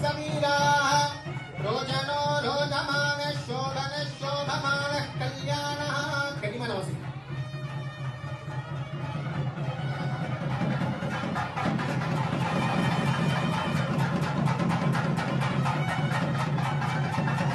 समीराः रोचनो रोचमानः शोभनः शोभमानः कल्याणः कटिमनमसि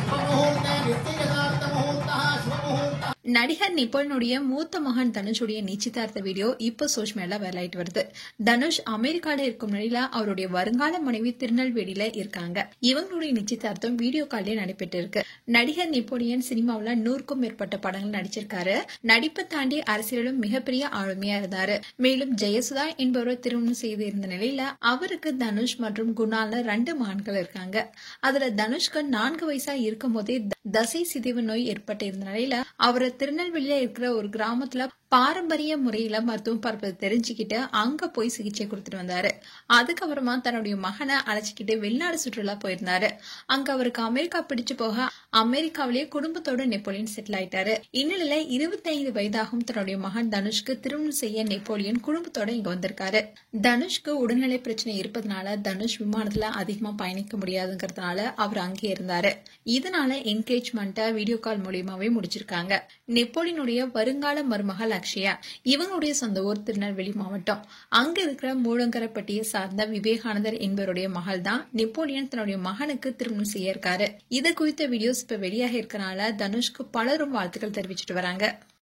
शुभमुहूर्ते निश्चितार्थमुहूर्तः शुभमुहूर्तः நடிகர் நிபுணனுடைய மூத்த மகன் தனுஷுடைய நிச்சயதார்த்த வீடியோ இப்போ சோஷியல் மீடியால வைரலாயிட்டு வருது. தனுஷ் அமெரிக்கால இருக்கும் நிலையில அவருடைய வருங்கால மனைவி திருநெல்வேலியில இருக்காங்க. இவங்களுடைய நிச்சயதார்த்தம் வீடியோ கால்ல நடைபெற்று இருக்கு. நடிகர் நெப்போலியன் சினிமாவில 100க்கும் மேற்பட்ட படங்கள் நடிச்சிருக்காரு. நடிப்பை தாண்டி அரசியலும் மிகப்பெரிய ஆளுமையா இருந்தாரு. மேலும் ஜெயசுதா என்பவரை திருமணம் செய்து இருந்த நிலையில அவருக்கு தனுஷ் மற்றும் குணால 2 மகன்கள் இருக்காங்க. அதுல தனுஷ்க்கு 4 வயசா இருக்கும் போதே தசை சிதைவு நோய் ஏற்பட்டு இருந்த நிலையில அவரை திருநெல்வேலியில இருக்கிற ஒரு கிராமத்துல பாரம்பரிய முறையில மருத்துவம் பார்ப்பது தெரிஞ்சுக்கிட்டு அங்க போய் சிகிச்சை கொடுத்துட்டு வந்தாரு. அதுக்கப்புறமா தன்னுடைய மகனை அழைச்சிக்கிட்டு வெளிநாடு சுற்றுலா போயிருந்தாரு. அங்க அவருக்கு அமெரிக்கா பிடிச்சு போக அமெரிக்காவிலேயே குடும்பத்தோட நெப்போலியன் செட்டில் ஆயிட்டாரு. இந்நிலையில 25 வயதாகும் தன்னுடைய மகன் தனுஷ்க்கு திருமணம் செய்ய நெப்போலியன் குடும்பத்தோட இங்க வந்திருக்காரு. தனுஷ்க்கு உடல்நிலை பிரச்சனை இருப்பதனால தனுஷ் விமானத்துல அதிகமா பயணிக்க முடியாதுங்கிறதுனால அவர் அங்கே இருந்தாரு. இதனால என்கேஜ்மெண்ட்டை வீடியோ கால் மூலியமாவே முடிச்சிருக்காங்க. நெப்போலியனுடைய வருங்கால மருமகள் அக்ஷயா, இவங்களுடைய சொந்த ஊர் திருநெல்வேலி மாவட்டம். அங்க இருக்கிற மூலங்கரப்பட்டியை சார்ந்த விவேகானந்தர் என்பவருடைய மகள் தான் நெப்போலியன் தன்னுடைய மகனுக்கு திருமணம் செய்ய இருக்காரு. இது குறித்த வீடியோஸ் இப்ப வெளியாக இருக்கனால தனுஷ்க்கு பலரும் வாழ்த்துக்கள் தெரிவிச்சிட்டு வராங்க.